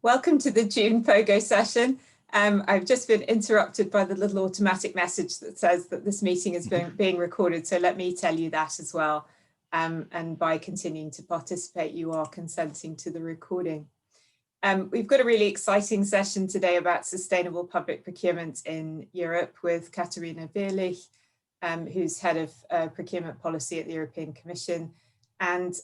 Welcome to the June POGO session. I've just been interrupted by the little automatic message that says that this meeting is being recorded, so let me tell you that as well. And by continuing to participate, you are consenting to the recording. We've got a really exciting session today about sustainable public procurement in Europe with Katharina Knapton-Vierlich, who's head of procurement policy at the European Commission. And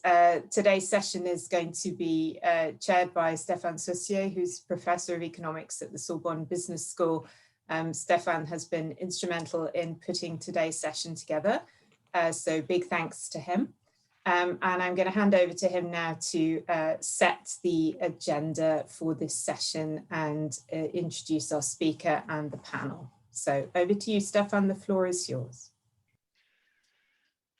today's session is going to be chaired by Stéphane Saussier, who's Professor of Economics at the Sorbonne Business School. Stéphane has been instrumental in putting today's session together, so big thanks to him. And I'm going to hand over to him now to set the agenda for this session and introduce our speaker and the panel. So over to you, Stéphane, the floor is yours.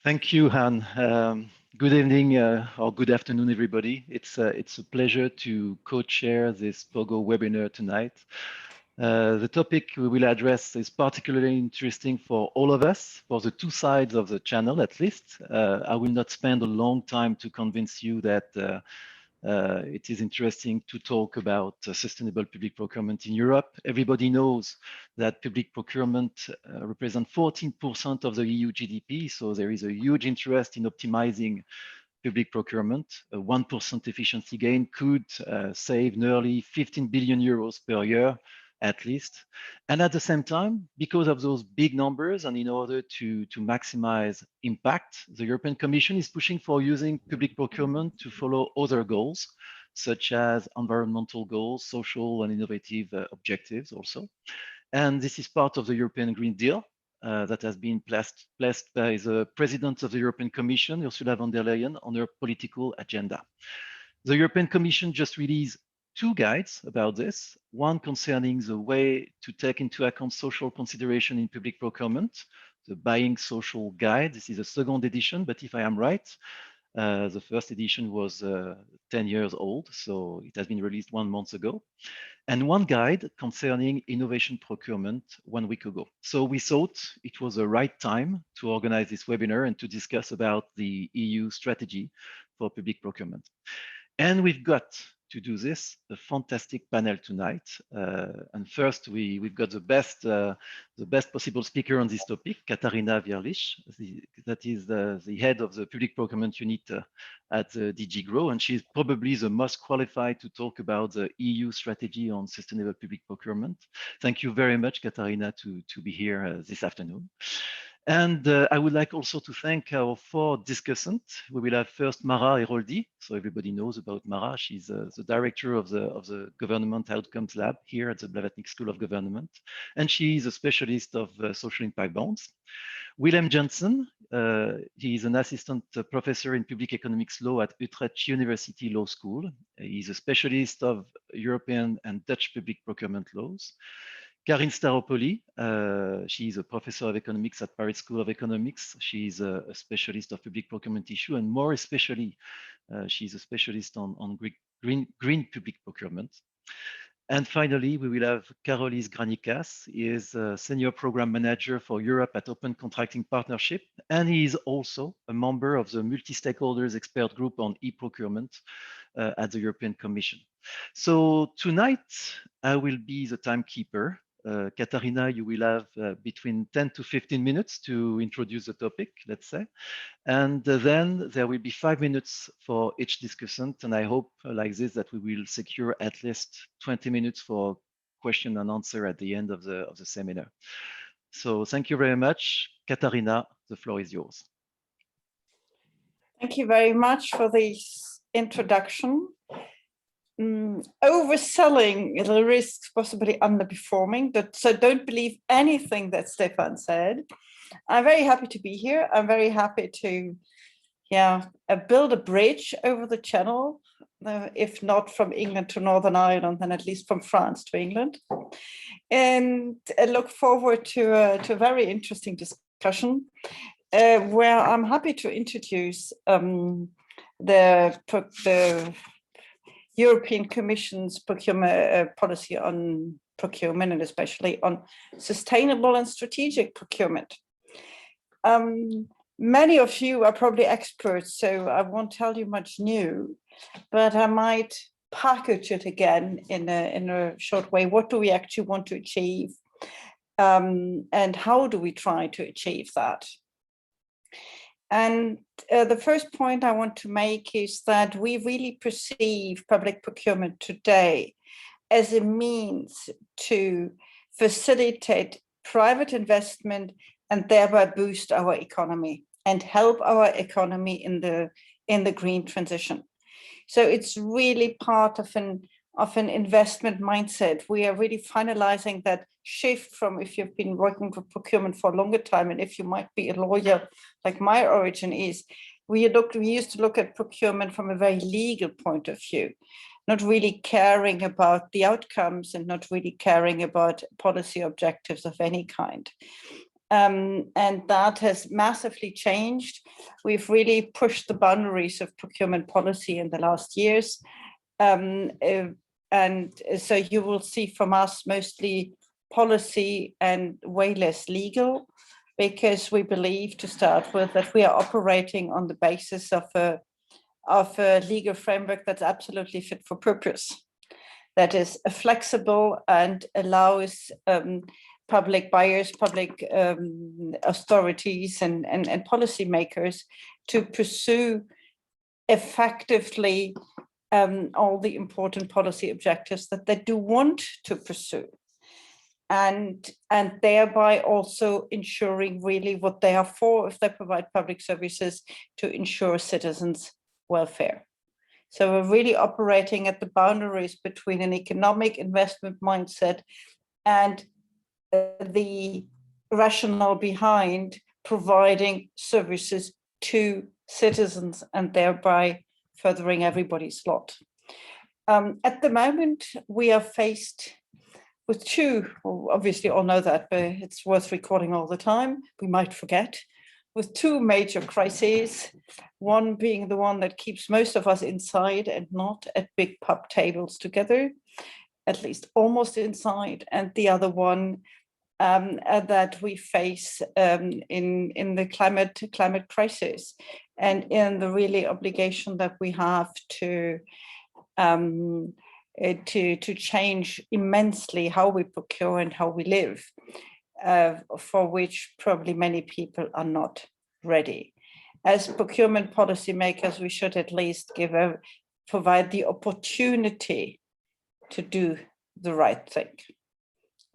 Thank you, Han. Good evening or good afternoon, everybody. It's a pleasure to co-chair this POGO webinar tonight. The topic we will address is particularly interesting for all of us, for the two sides of the channel at least. I will not spend a long time to convince you that it is interesting to talk about sustainable public procurement in Europe. Everybody knows that public procurement represents 14% of the EU GDP, so there is a huge interest in optimizing public procurement. A 1% efficiency gain could save nearly 15 billion euros per year, at least. And at the same time, because of those big numbers and in order to maximize impact, the European Commission is pushing for using public procurement to follow other goals, such as environmental goals, social and innovative objectives also. And this is part of the European Green Deal that has been placed by the President of the European Commission, Ursula von der Leyen, on her political agenda. The European Commission just released two guides about this, one concerning the way to take into account social consideration in public procurement, the Buying Social Guide. This is a second edition, but if I am right, the first edition was 10 years old, so it has been released 1 month ago. And one guide concerning innovation procurement 1 week ago. So we thought it was the right time to organize this webinar and to discuss about the EU strategy for public procurement. And we've got to do this, a fantastic panel tonight. And first, we've got the best possible speaker on this topic, Katharina Knapton-Vierlich, that is the head of the public procurement unit at DG GROW, and she's probably the most qualified to talk about the EU strategy on sustainable public procurement. Thank you very much, Katharina, to be here this afternoon. And I would like also to thank our 4 discussants. We will have first Mara Heroldi. So everybody knows about Mara. She's the director of the Government Outcomes Lab here at the Blavatnik School of Government. And she is a specialist of social impact bonds. Willem Janssen, he is an assistant professor in public economics law at Utrecht University Law School. He's a specialist of European and Dutch public procurement laws. Karin Staropoli, she's a professor of economics at Paris School of Economics. She's a specialist of public procurement issue, and more especially, she's a specialist on green public procurement. And finally, we will have Karolis Granikas. He is a senior program manager for Europe at Open Contracting Partnership, and he is also a member of the multi-stakeholders expert group on e-procurement at the European Commission. So tonight, I will be the timekeeper. Katharina, you will have between 10 to 15 minutes to introduce the topic, let's say. And then there will be 5 minutes for each discussant. And I hope like this that we will secure at least 20 minutes for question and answer at the end of the seminar. So thank you very much. Katharina, the floor is yours. Thank you very much for this introduction. Overselling the risks, possibly underperforming, so don't believe anything that Stéphane said. I'm very happy to be here. I'm very happy to build a bridge over the channel, if not from England to Northern Ireland, then at least from France to England. And I look forward to a very interesting discussion where I'm happy to introduce the European Commission's procurement policy on procurement, and especially on sustainable and strategic procurement. Many of you are probably experts, so I won't tell you much new, but I might package it again in a short way. What do we actually want to achieve? And how do we try to achieve that? And the first point I want to make is that we really perceive public procurement today as a means to facilitate private investment and thereby boost our economy and help our economy in the green transition. So it's really part of an investment mindset. We are really finalizing that shift from, if you've been working for procurement for a longer time, and if you might be a lawyer like my origin is, we used to look at procurement from a very legal point of view, not really caring about the outcomes and not really caring about policy objectives of any kind. And that has massively changed. We've really pushed the boundaries of procurement policy in the last years. And so you will see from us mostly policy and way less legal, because we believe, to start with, that we are operating on the basis of a legal framework that's absolutely fit for purpose, that is flexible and allows public buyers, public authorities and policymakers to pursue effectively all the important policy objectives that they do want to pursue, and thereby also ensuring really what they are for if they provide public services to ensure citizens' welfare. So we're really operating at the boundaries between an economic investment mindset and the rationale behind providing services to citizens and thereby furthering everybody's lot. At the moment, we are faced with two, well, obviously all know that, but it's worth recording all the time, we might forget, with two major crises, one being the one that keeps most of us inside and not at big pub tables together, at least almost inside, and the other one that we face in the climate crisis, and in the really obligation that we have to change immensely how we procure and how we live, for which probably many people are not ready. As procurement policymakers, we should at least provide the opportunity to do the right thing.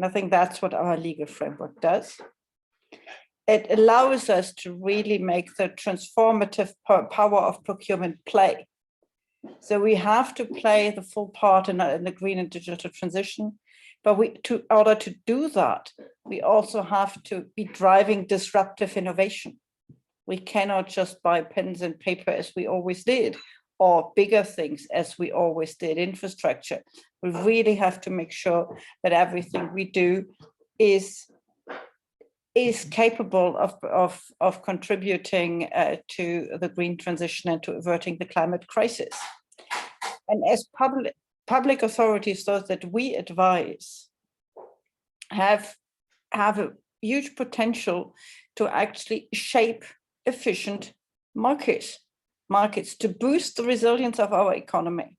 And I think that's what our legal framework does. It allows us to really make the transformative power of procurement play. So we have to play the full part in the green and digital transition, but in order to do that, we also have to be driving disruptive innovation. We cannot just buy pens and paper as we always did, or bigger things as we always did, infrastructure. We really have to make sure that everything we do is capable of contributing to the green transition and to averting the climate crisis. And as public authorities, those that we advise, have a huge potential to actually shape efficient markets to boost the resilience of our economy.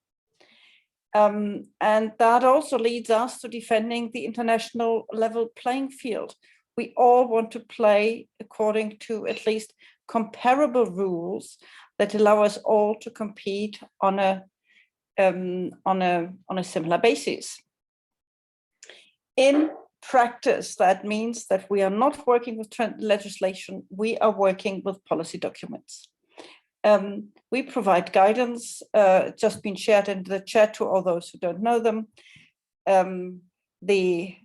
And that also leads us to defending the international level playing field. We all want to play according to at least comparable rules that allow us all to compete on a similar basis. In practice, that means that we are not working with legislation, we are working with policy documents. We provide guidance, just been shared in the chat to all those who don't know them. The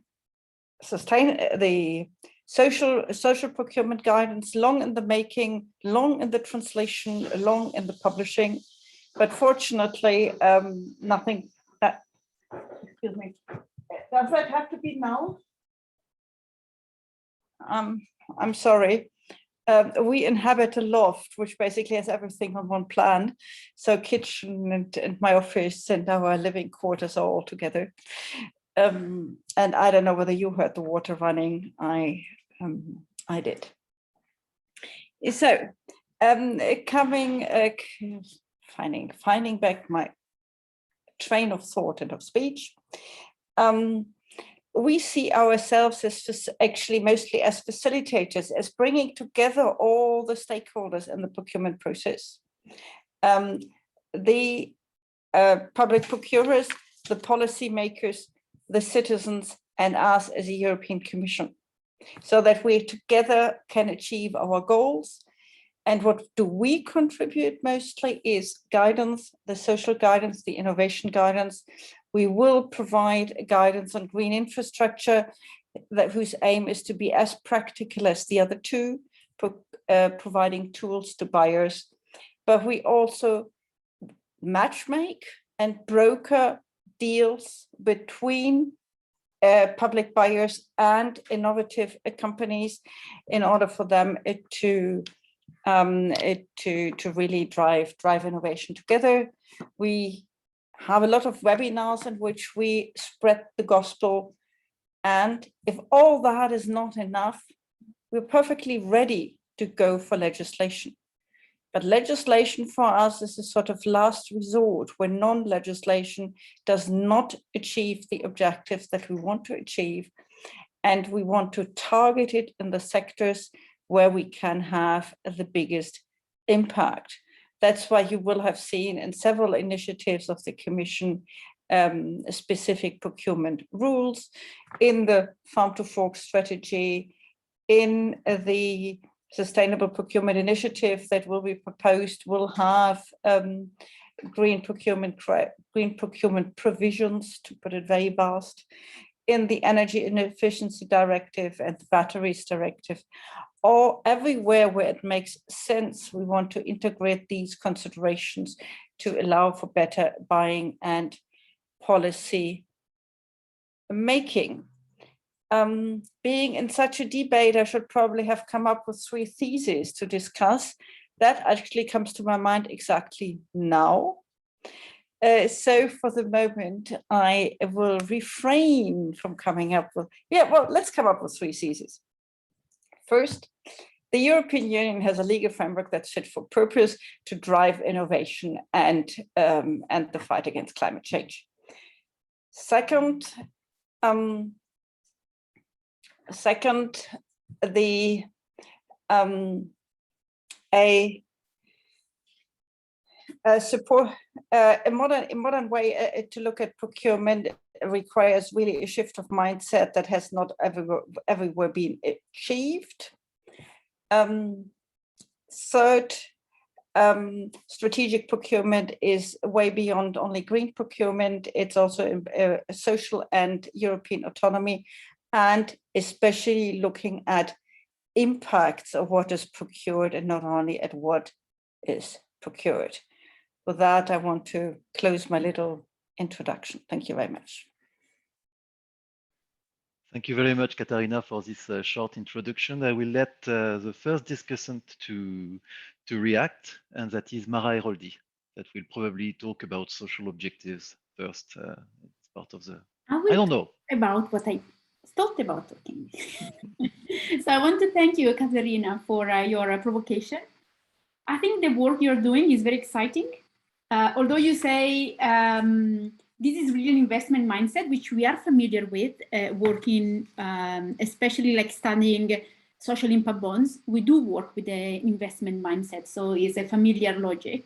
social procurement guidance, long in the making, long in the translation, long in the publishing, but fortunately, nothing that, excuse me, does that have to be now? I'm sorry. We inhabit a loft, which basically has everything on one plan. So kitchen and my office and our living quarters are all together. And I don't know whether you heard the water running. I did. So, finding back my train of thought and of speech, we see ourselves as actually mostly as facilitators, as bringing together all the stakeholders in the procurement process. The public procurers, the policymakers, the citizens, and us as a European Commission, so that we together can achieve our goals. And what do we contribute mostly is guidance, the social guidance, the innovation guidance. We will provide guidance on green infrastructure, whose aim is to be as practical as the other two, providing tools to buyers. But we also matchmake and broker deals between public buyers and innovative companies in order for them to really drive innovation together. We have a lot of webinars in which we spread the gospel. And if all that is not enough, we're perfectly ready to go for legislation. But legislation for us is a sort of last resort when non-legislation does not achieve the objectives that we want to achieve. And we want to target it in the sectors where we can have the biggest impact. That's why you will have seen in several initiatives of the Commission specific procurement rules, in the Farm to Fork strategy, in the Sustainable Procurement Initiative that will be proposed, will have green procurement provisions, to put it very vast, in the Energy and Efficiency Directive and the Batteries Directive. Or everywhere where it makes sense, we want to integrate these considerations to allow for better buying and policy making. Being in such a debate, I should probably have come up with 3 theses to discuss. That actually comes to my mind exactly now. So for the moment, I will refrain from coming up with, let's come up with 3 theses. First, the European Union has a legal framework that's fit for purpose to drive innovation and the fight against climate change. Second, the support a modern way to look at procurement requires really a shift of mindset that has not everywhere been achieved. Third, strategic procurement is way beyond only green procurement. It's also social and European autonomy, and especially looking at impacts of what is procured and not only at what is procured. With that, I want to close my little introduction. Thank you very much. Thank you very much, Katharina, for this short introduction. I will let the first discussant to react, and that is Mara Heroldi, that will probably talk about social objectives first. It's part of the, I don't know. About what I thought about talking. So I want to thank you, Katharina, for your provocation. I think the work you're doing is very exciting. Although you say this is really an investment mindset, which we are familiar with, working, especially like studying social impact bonds. We do work with the investment mindset, so it's a familiar logic.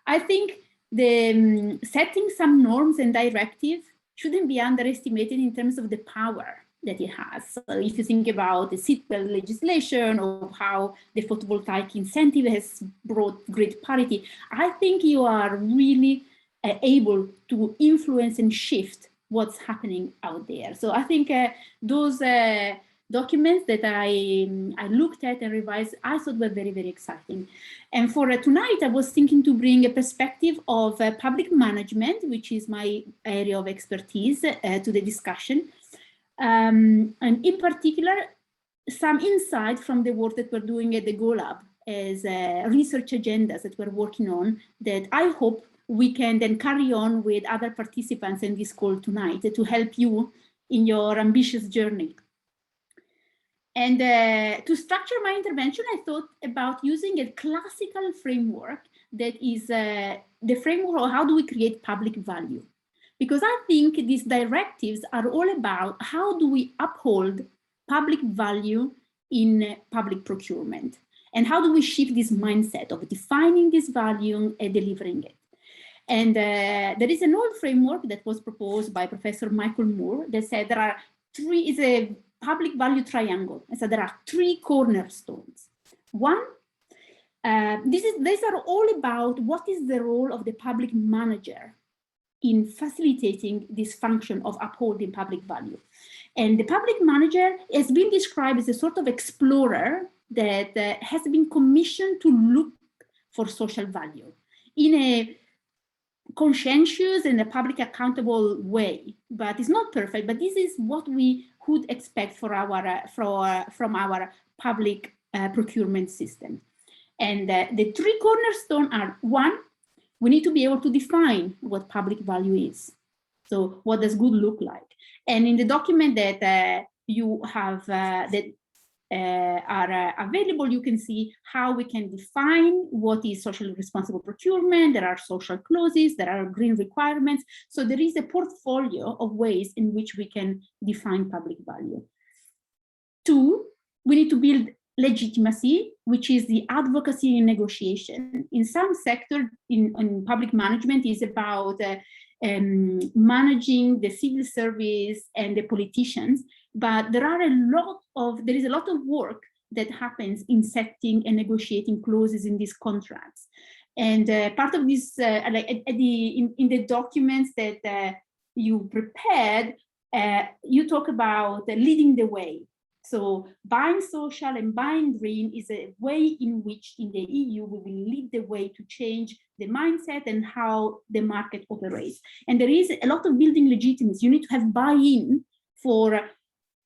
I think the setting some norms and directives shouldn't be underestimated in terms of the power that it has. So if you think about the seatbelt legislation or how the photovoltaic incentive has brought grid parity, I think you are really able to influence and shift what's happening out there. So I think those documents that I looked at and revised, I thought were very, very exciting. And for tonight, I was thinking to bring a perspective of public management, which is my area of expertise, to the discussion. And in particular, some insight from the work that we're doing at the Go Lab as research agendas that we're working on, that I hope we can then carry on with other participants in this call tonight to help you in your ambitious journey. And to structure my intervention, I thought about using a classical framework that is the framework of how do we create public value. Because I think these directives are all about how do we uphold public value in public procurement, and how do we shift this mindset of defining this value and delivering it. And there is an old framework that was proposed by Professor Michael Moore that said there are three, is a public value triangle. And so there are three cornerstones. One, these are all about what is the role of the public manager in facilitating this function of upholding public value. And the public manager has been described as a sort of explorer that has been commissioned to look for social value in a conscientious and a public accountable way. But it's not perfect, but this is what we would expect for our, from our public procurement system. And the three cornerstones are: one, we need to be able to define what public value is. So what does good look like? And in the document that you have that are available, you can see how we can define what is socially responsible procurement. There are social clauses, there are green requirements. So there is a portfolio of ways in which we can define public value. Two, we need to build legitimacy, which is the advocacy and negotiation. In some sectors in public management is about managing the civil service and the politicians, but there is a lot of work that happens in setting and negotiating clauses in these contracts. And part of this, in the documents that you prepared, you talk about leading the way. So buying social and buying green is a way in which in the EU we will lead the way to change the mindset and how the market operates. And there is a lot of building legitimacy. You need to have buy-in for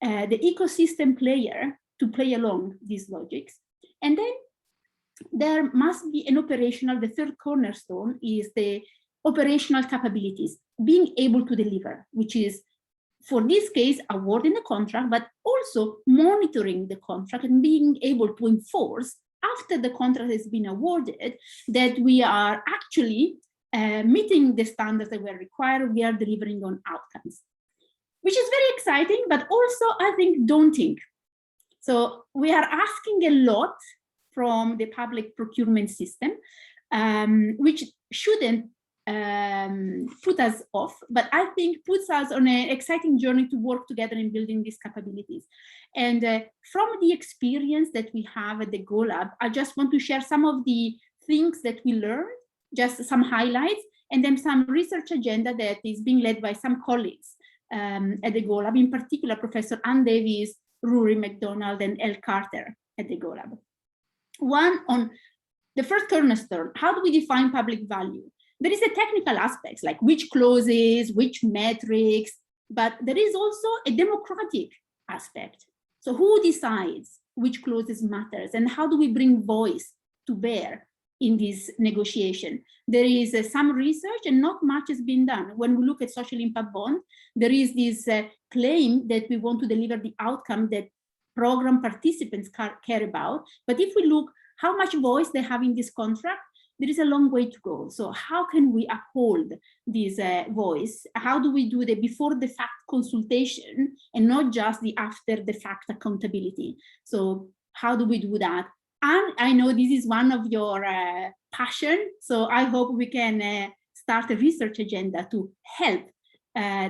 the ecosystem player to play along these logics. And then there must be an operational, the third cornerstone is the operational capabilities, being able to deliver, which is, for this case, awarding the contract, but also monitoring the contract and being able to enforce after the contract has been awarded that we are actually meeting the standards that were required, we are delivering on outcomes, which is very exciting, but also, I think, daunting. So we are asking a lot from the public procurement system, which shouldn't put us off, but I think puts us on an exciting journey to work together in building these capabilities. And from the experience that we have at the Go Lab, I just want to share some of the things that we learned, just some highlights, and then some research agenda that is being led by some colleagues at the Go Lab, in particular, Professor Ann Davies, Rory McDonald, and Elle Carter at the Go Lab. One, on the first cornerstone, how do we define public value? There is a technical aspects like which clauses, which metrics, but there is also a democratic aspect. So who decides which clauses matters and how do we bring voice to bear in this negotiation? There is some research and not much has been done. When we look at social impact bond, there is this claim that we want to deliver the outcome that program participants care about. But if we look how much voice they have in this contract, there is a long way to go. So how can we uphold this voice? How do we do the before the fact consultation and not just the after the fact accountability? So how do we do that? And I know this is one of your passion. So I hope we can start a research agenda to help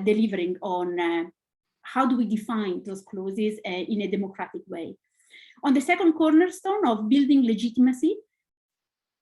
delivering on how do we define those clauses in a democratic way. On the second cornerstone of building legitimacy,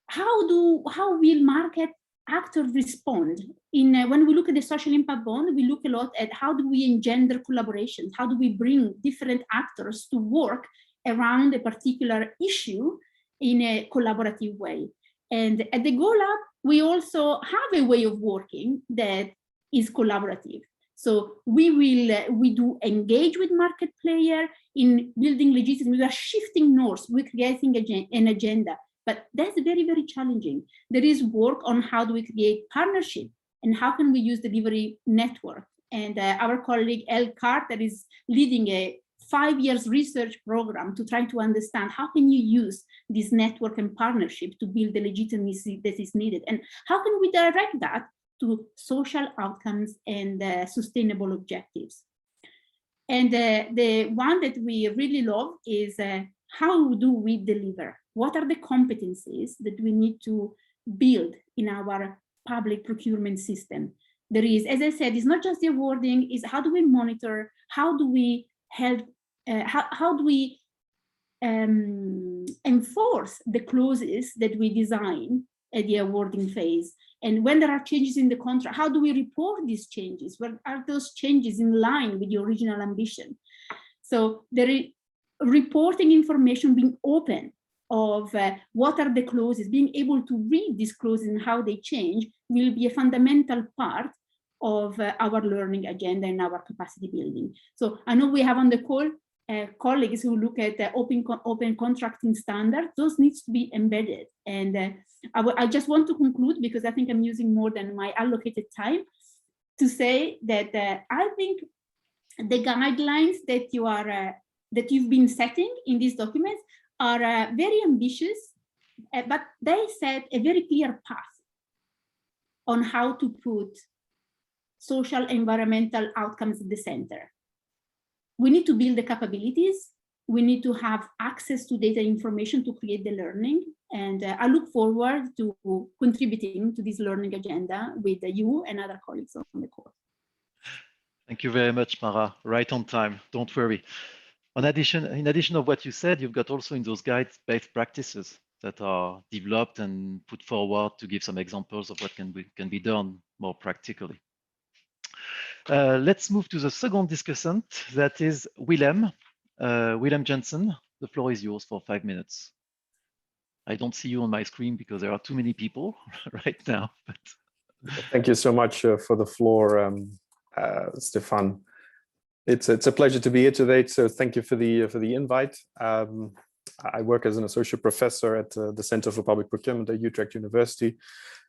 how will market actors respond? When we look at the social impact bond, we look a lot at how do we engender collaboration? How do we bring different actors to work around a particular issue in a collaborative way? And at the Go Lab, we also have a way of working that is collaborative. So we do engage with market player in building legitimacy. We are shifting north, we're creating an agenda. But that's very, very challenging. There is work on how do we create partnership and how can we use delivery network. And our colleague Elle Carter is leading a 5 years research program to try to understand how can you use this network and partnership to build the legitimacy that is needed, and how can we direct that to social outcomes and sustainable objectives. And the one that we really love is how do we deliver? What are the competencies that we need to build in our public procurement system? There is, as I said, it's not just the awarding, it's how do we monitor, how do we help, how do we enforce the clauses that we design at the awarding phase? And when there are changes in the contract, how do we report these changes? What are those changes in line with the original ambition? So there is reporting information being open of what are the clauses, being able to read these clauses and how they change will be a fundamental part of our learning agenda and our capacity building. So I know we have on the call colleagues who look at open contracting standards. Those needs to be embedded. And I just want to conclude, because I think I'm using more than my allocated time, to say that I think the guidelines that you are that you've been setting in these documents are very ambitious, but they set a very clear path on how to put social environmental outcomes at the center. We need to build the capabilities. We need to have access to data information to create the learning. And I look forward to contributing to this learning agenda with you and other colleagues on the call. Thank you very much, Mara. Right on time. Don't worry. In addition of what you said, you've got also in those guides best practices that are developed and put forward to give some examples of what can be done more practically. Let's move to the second discussant, that is Willem. Willem Jensen, the floor is yours for 5 minutes. I don't see you on my screen because there are too many people right now. But... Thank you so much for the floor, Stefan. It's a pleasure to be here today. So thank you for the invite. I work as an associate professor at the Center for Public Procurement at Utrecht University,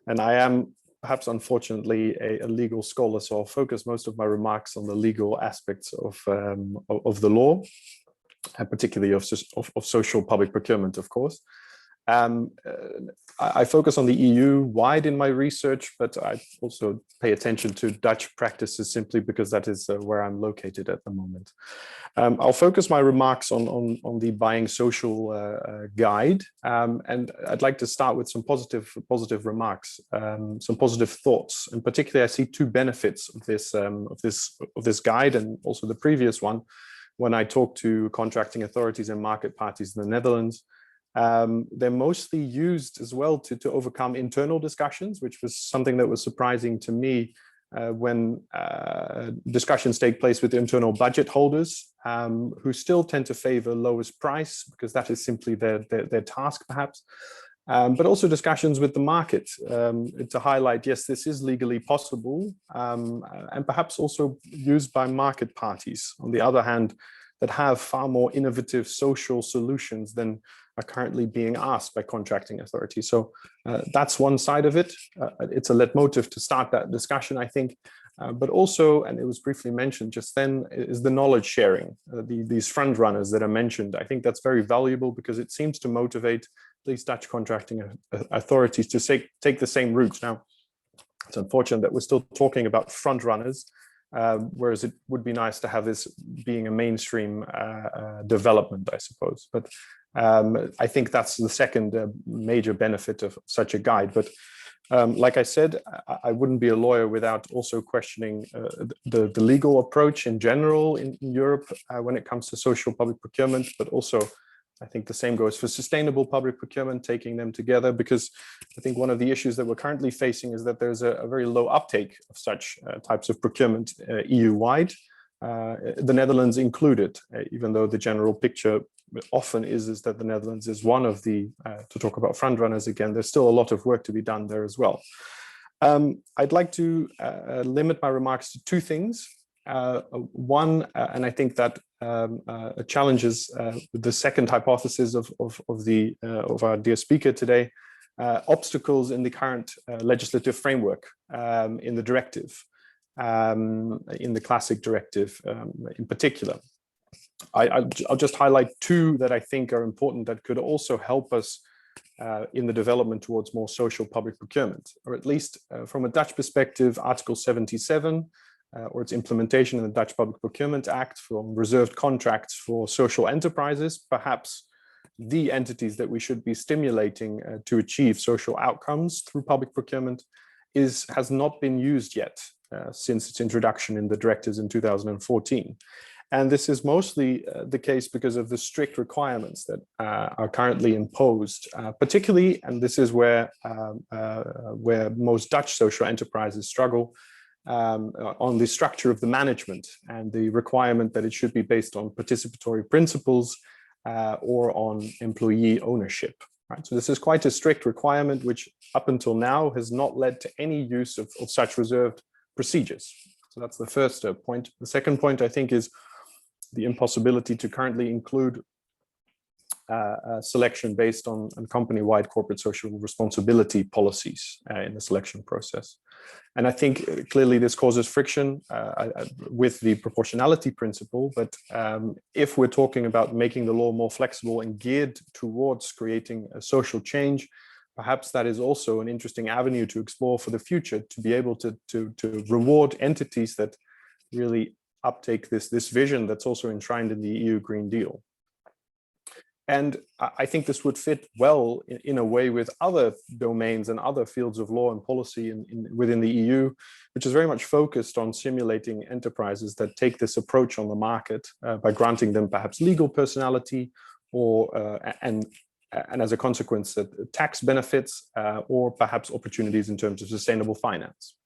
and I am perhaps unfortunately a legal scholar. So I'll focus most of my remarks on the legal aspects of the law, and particularly of social public procurement, of course. I focus on the EU wide in my research, but I also pay attention to Dutch practices simply because that is where I'm located at the moment. I'll focus my remarks on the Buying Social guide, and I'd like to start with some positive remarks, some positive thoughts. And particularly, I see two benefits of this guide and also the previous one when I talk to contracting authorities and market parties in the Netherlands. They're mostly used as well to overcome internal discussions, which was something that was surprising to me when discussions take place with internal budget holders, who still tend to favor lowest price because that is simply their task, perhaps. But also discussions with the market to highlight, yes, this is legally possible, and perhaps also used by market parties, on the other hand, that have far more innovative social solutions than are currently being asked by contracting authorities. So that's one side of it. It's a leitmotif to start that discussion, I think. But also, and it was briefly mentioned just then, is the knowledge sharing, these front runners that are mentioned. I think that's very valuable because it seems to motivate these Dutch contracting authorities to take the same route. Now, it's unfortunate that we're still talking about front runners, whereas it would be nice to have this being a mainstream development, I suppose. But I think that's the second major benefit of such a guide. But like I said, I wouldn't be a lawyer without also questioning the legal approach in general in Europe when it comes to social public procurement, but also I think the same goes for sustainable public procurement, taking them together, because I think one of the issues that we're currently facing is that there's a very low uptake of such types of procurement EU-wide, the Netherlands included, even though the general picture often is that the Netherlands is one of the, to talk about front runners again, there's still a lot of work to be done there as well. I'd like to limit my remarks to two things. One, and I think that challenges the second hypothesis of our dear speaker today, obstacles in the current legislative framework, in the directive, in the classic directive in particular. I'll just highlight two that I think are important that could also help us in the development towards more social public procurement, or at least from a Dutch perspective, Article 77, or its implementation in the Dutch Public Procurement Act for reserved contracts for social enterprises, perhaps the entities that we should be stimulating to achieve social outcomes through public procurement, has not been used yet since its introduction in the directives in 2014. And this is mostly the case because of the strict requirements that are currently imposed, particularly, and this is where most Dutch social enterprises struggle, on the structure of the management and the requirement that it should be based on participatory principles or on employee ownership. Right? So this is quite a strict requirement, which up until now has not led to any use of such reserved procedures. So that's the first point. The second point, I think, is the impossibility to currently include selection based on company-wide corporate social responsibility policies in the selection process. And I think clearly this causes friction with the proportionality principle, but if we're talking about making the law more flexible and geared towards creating a social change, perhaps that is also an interesting avenue to explore for the future, to be able to reward entities that really uptake this vision that's also enshrined in the EU Green Deal. And I think this would fit well in a way with other domains and other fields of law and policy within the EU, which is very much focused on simulating enterprises that take this approach on the market by granting them perhaps legal personality or and as a consequence tax benefits or perhaps opportunities in terms of sustainable finance.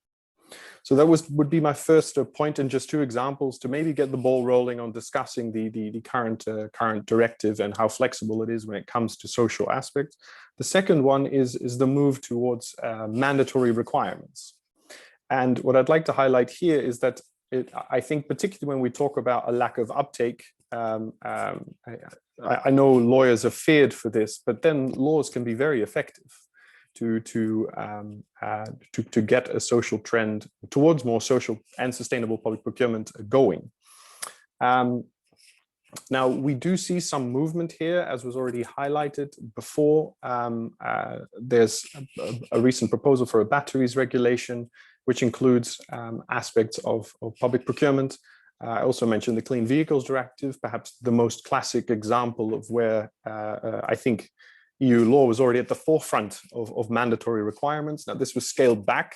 So that would be my first point, and just two examples to maybe get the ball rolling on discussing the current directive and how flexible it is when it comes to social aspects. The second one is the move towards mandatory requirements. And what I'd like to highlight here is that I think particularly when we talk about a lack of uptake, I know lawyers are feared for this, but then laws can be very effective to get a social trend towards more social and sustainable public procurement going. Now, we do see some movement here, as was already highlighted before. There's a recent proposal for a batteries regulation, which includes aspects of public procurement. I also mentioned the Clean Vehicles Directive, perhaps the most classic example of where I think EU law was already at the forefront of mandatory requirements. Now, this was scaled back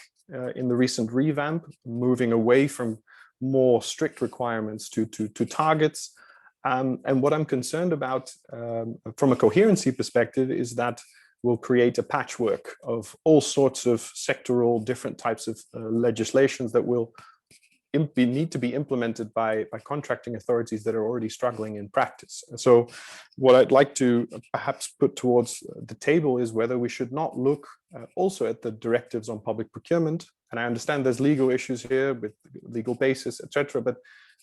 in the recent revamp, moving away from more strict requirements to targets. And what I'm concerned about from a coherency perspective is that we'll create a patchwork of all sorts of sectoral, different types of legislations that will need to be implemented by contracting authorities that are already struggling in practice. So what I'd like to perhaps put towards the table is whether we should not look also at the directives on public procurement. And I understand there's legal issues here with legal basis, etc. But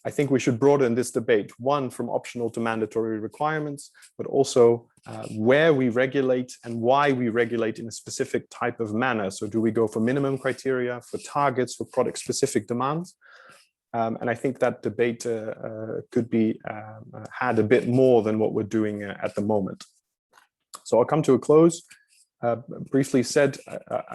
I think we should broaden this debate, one, from optional to mandatory requirements, but also where we regulate and why we regulate in a specific type of manner. So do we go for minimum criteria, for targets, for product-specific demands? And I think that debate could be had a bit more than what we're doing at the moment. So I'll come to a close. Briefly said,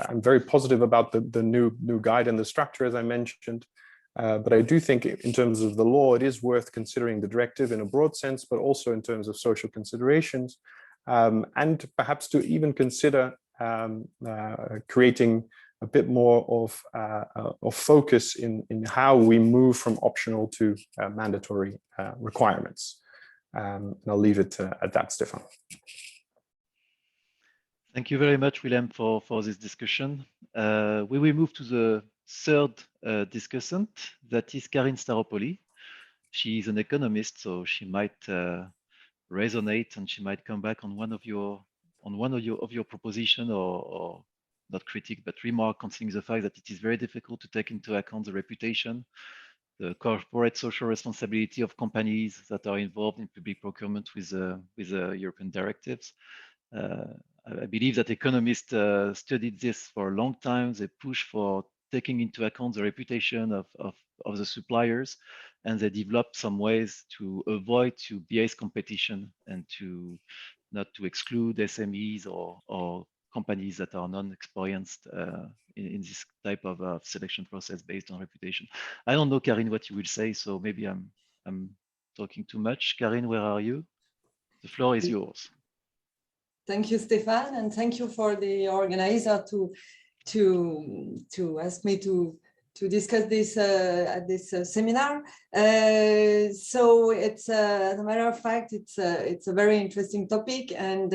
I'm very positive about the new guide and the structure, as I mentioned. But I do think in terms of the law, it is worth considering the directive in a broad sense, but also in terms of social considerations, and perhaps to even consider creating a bit more of focus in how we move from optional to mandatory requirements. And I'll leave it at that, Stefan. Thank you very much, Willem, for this discussion. We will move to the third discussant, that is Karin Staropoli. She is an economist, so she might resonate, and she might come back on one of your proposition or not critique, but remark concerning the fact that it is very difficult to take into account the reputation, the corporate social responsibility of companies that are involved in public procurement with European directives. I believe that economists studied this for a long time. They push for taking into account the reputation of of the suppliers, and they developed some ways to avoid to bias competition and to not to exclude SMEs or companies that are non-experienced in this type of selection process based on reputation. I don't know, Karine, what you will say, so maybe I'm talking too much. Karine, where are you? The floor is yours. Thank you, Stéphane, and thank you for the organizer to ask me to discuss this at this seminar. So it's as a matter of fact, it's a very interesting topic, and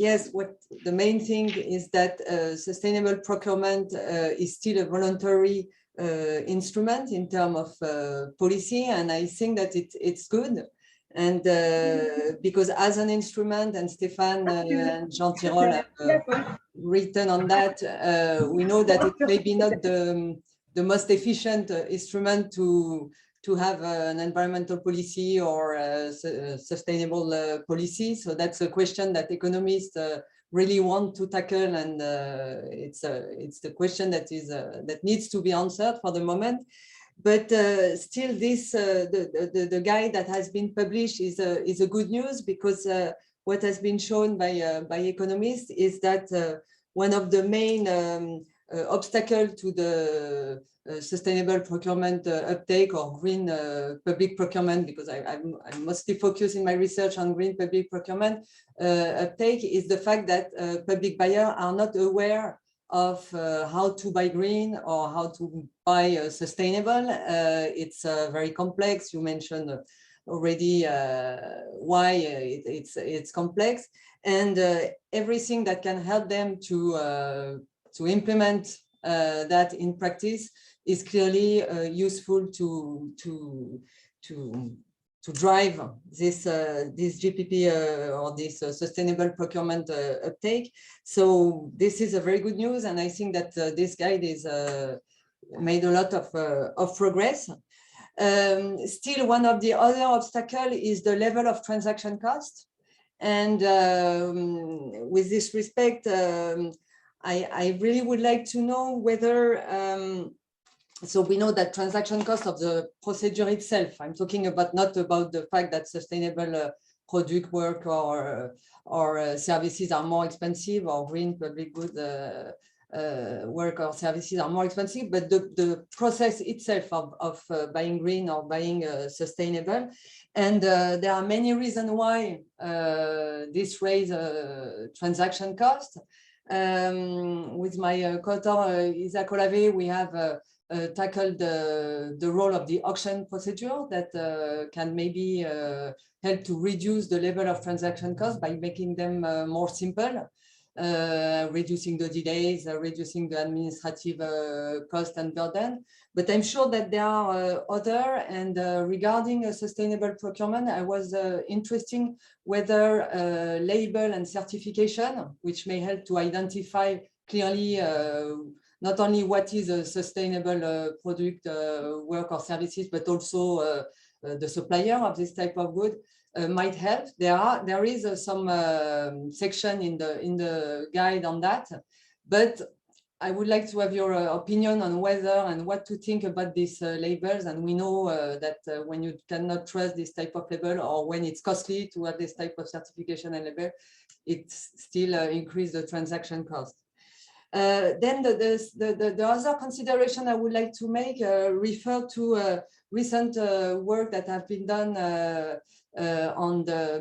yes, what the main thing is that sustainable procurement is still a voluntary instrument in terms of policy, and I think that it's good. And because as an instrument, and Stéphane and Jean-Tirole have written on that, we know that it's maybe not the most efficient instrument to have an environmental policy or a sustainable policy. So that's a question that economists really want to tackle, and it's the question that needs to be answered for the moment. But still, this the guide that has been published is a good news, because what has been shown by economists is that one of the main obstacles to the sustainable procurement uptake or green public procurement, because I'm mostly focused in my research on green public procurement uptake, is the fact that public buyers are not aware of how to buy green or how to buy sustainable. It's very complex. You mentioned already why it's complex, and everything that can help them to implement that in practice is clearly useful to drive this GPP or this sustainable procurement uptake. So this is a very good news, and I think that this guide is made a lot of progress. Still, one of the other obstacles is the level of transaction cost, and with this respect, I really would like to know whether so we know that transaction cost of the procedure itself, I'm talking about not about the fact that sustainable product work or services are more expensive, or green public good work or services are more expensive, but the process itself of buying green or buying sustainable. And there are many reasons why this raises transaction cost. With my co-author Isaac Olave, we have tackled the role of the auction procedure that can maybe help to reduce the level of transaction costs by making them more simple, reducing the delays, reducing the administrative cost and burden. But I'm sure that there are other, and regarding sustainable procurement, I was interested whether label and certification, which may help to identify clearly not only what is a sustainable product, work or services, but also the supplier of this type of good might help. There is some section in the guide on that, but I would like to have your opinion on whether and what to think about these labels. And we know that when you cannot trust this type of label, or when it's costly to have this type of certification and label, it still increases the transaction cost. Then the other consideration I would like to make refer to recent work that have been done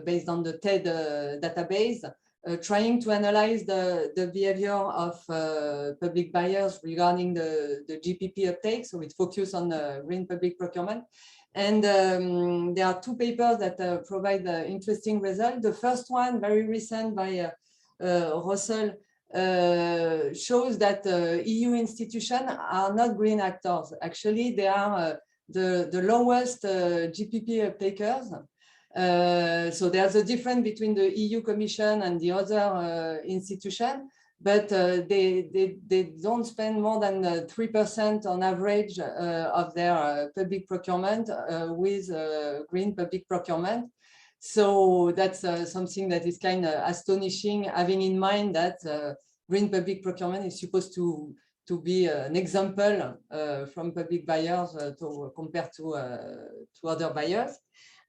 based on the TED database, trying to analyze the behavior of public buyers regarding the GPP uptake. So it focuses on green public procurement. And there are two papers that provide interesting results. The first one, very recent, by Russell, shows that EU institutions are not green actors. Actually, they are the lowest GPP uptakers. So there's a difference between the EU Commission and the other institution, but they don't spend more than 3% on average of their public procurement with green public procurement. So that's something that is kind of astonishing, having in mind that green public procurement is supposed to to be an example from public buyers compared to other buyers.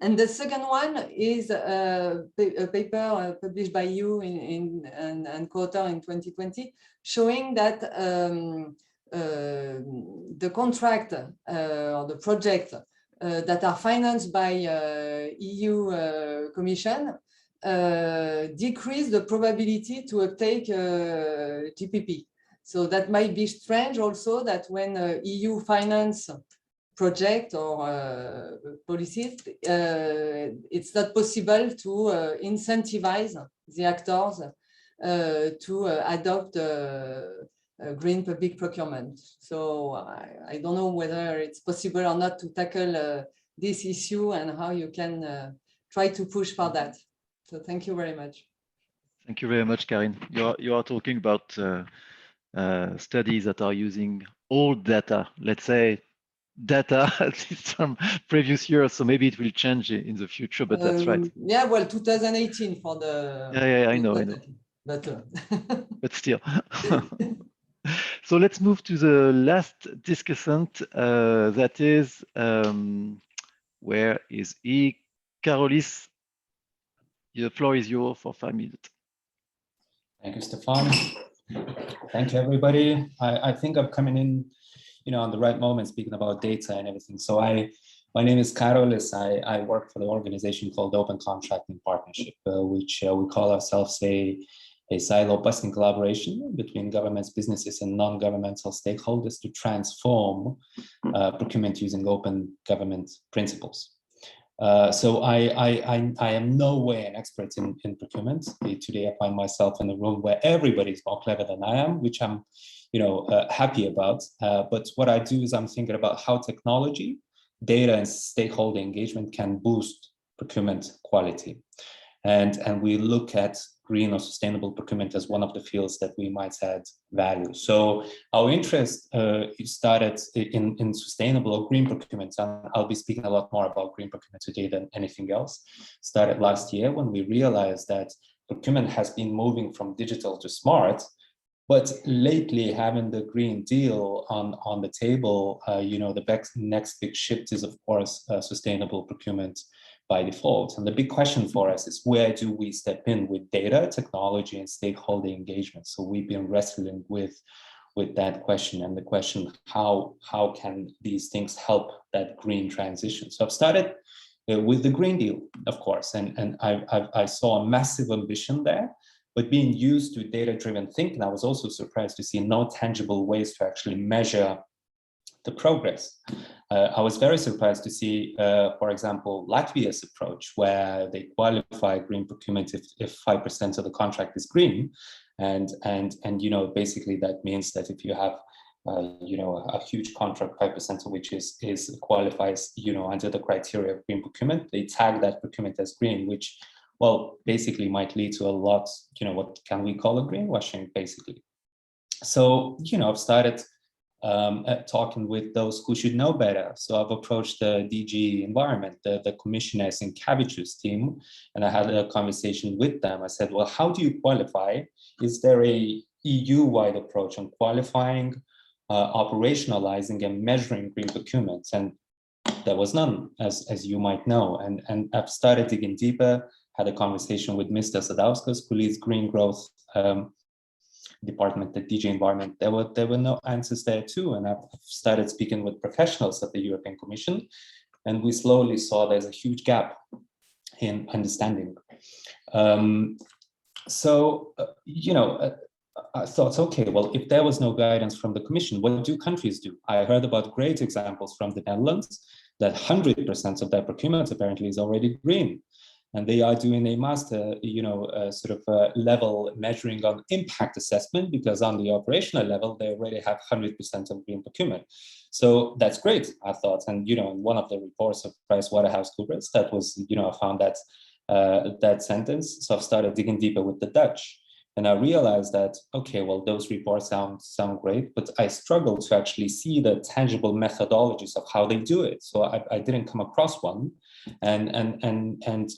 And the second one is a paper published by you and co-author in 2020, showing that the contract or the project that are financed by EU Commission decrease the probability to uptake GPP. So that might be strange also that when EU finance project or policies, it's not possible to incentivize the actors to adopt green public procurement. So I don't know whether it's possible or not to tackle this issue and how you can try to push for that. So thank you very much. Thank you very much, Karin. You are talking about studies that are using old data, let's say data at least from previous years, so maybe it will change in the future, but that's right. Yeah, well, 2018 for the... Yeah, I know. But, but still. So let's move to the last discussant, that is, where is he? Carolis, the floor is yours for 5 minutes. Thank you, Stefan. Thank you, everybody. I think I'm coming in, on the right moment, speaking about data and everything. So my name is Carolis. I work for the organization called Open Contracting Partnership, which we call ourselves a silo-busting collaboration between governments, businesses, and non-governmental stakeholders to transform procurement using open government principles. So I am no way an expert in procurement. Today I find myself in a room where everybody is more clever than I am, which I'm happy about. But what I do is I'm thinking about how technology, data, and stakeholder engagement can boost procurement quality. And we look at green or sustainable procurement as one of the fields that we might add value. So our interest started in sustainable or green procurement, and I'll be speaking a lot more about green procurement today than anything else. Started last year when we realized that procurement has been moving from digital to smart, but lately having the Green Deal on the table, the next big shift is, of course, sustainable procurement by default. And the big question for us is, where do we step in with data, technology, and stakeholder engagement? So we've been wrestling with that question, and the question, how can these things help that green transition? So I've started with the Green Deal, of course, and I saw a massive ambition there, but being used to data-driven thinking, I was also surprised to see no tangible ways to actually measure the progress. I was very surprised to see, for example, Latvia's approach, where they qualify green procurement if 5% of the contract is green, and basically that means that if you have a huge contract, 5% of which is qualifies under the criteria of green procurement, they tag that procurement as green, which, well, basically might lead to a lot, what can we call a greenwashing, basically. So I've started talking with those who should know better. So I've approached the DG Environment, the commissioners in Kavicius team, and I had a conversation with them. I said, well, how do you qualify? Is there a EU-wide approach on qualifying, operationalizing, and measuring green procurement? And there was none, as you might know. And I've started digging deeper, had a conversation with Mr. Sadauskas, who leads Green Growth department at DG Environment. There were no answers there too, and I've started speaking with professionals at the European Commission, and we slowly saw there's a huge gap in understanding. I thought, okay, well, if there was no guidance from the Commission, what do countries do? I heard about great examples from the Netherlands that 100% of their procurement apparently is already green. And they are doing a master, level measuring on impact assessment, because on the operational level, they already have 100% of green procurement. So that's great, I thought. And, in one of the reports of PricewaterhouseCoopers, that was, I found that sentence. So I've started digging deeper with the Dutch. And I realized that, okay, well, those reports sound great, but I struggle to actually see the tangible methodologies of how they do it. So I didn't come across one. And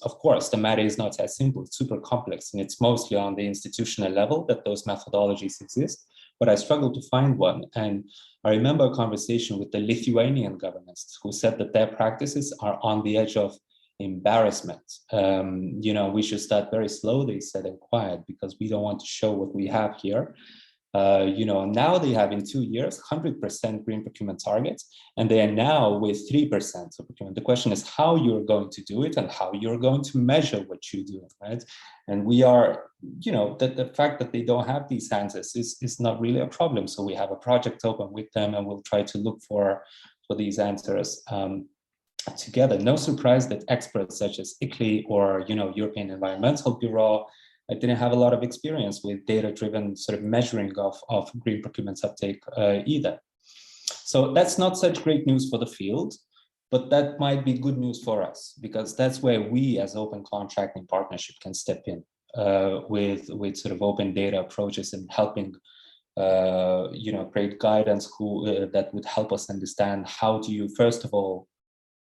of course, the matter is not as simple, it's super complex, and it's mostly on the institutional level that those methodologies exist. but I struggled to find one. And I remember a conversation with the Lithuanian governments who said that their practices are on the edge of embarrassment. You know, we should start very slow, they said, and quiet, because we don't want to show what we have here. You know, now they have in 2 years 100% green procurement targets, and they are now with 3% of procurement. The question is how you're going to do it and how you're going to measure what you do, right? And we are, you know, the fact that they don't have these answers is not really a problem. So we have a project open with them, and we'll try to look for these answers together. No surprise that experts such as ICLEI or, you know, European Environmental Bureau, I didn't have a lot of experience with data-driven sort of measuring of green procurement uptake either. So that's not such great news for the field, but that might be good news for us, because that's where we as open contracting partnership can step in with sort of open data approaches and helping you know, create guidance that would help us understand how do you, first of all,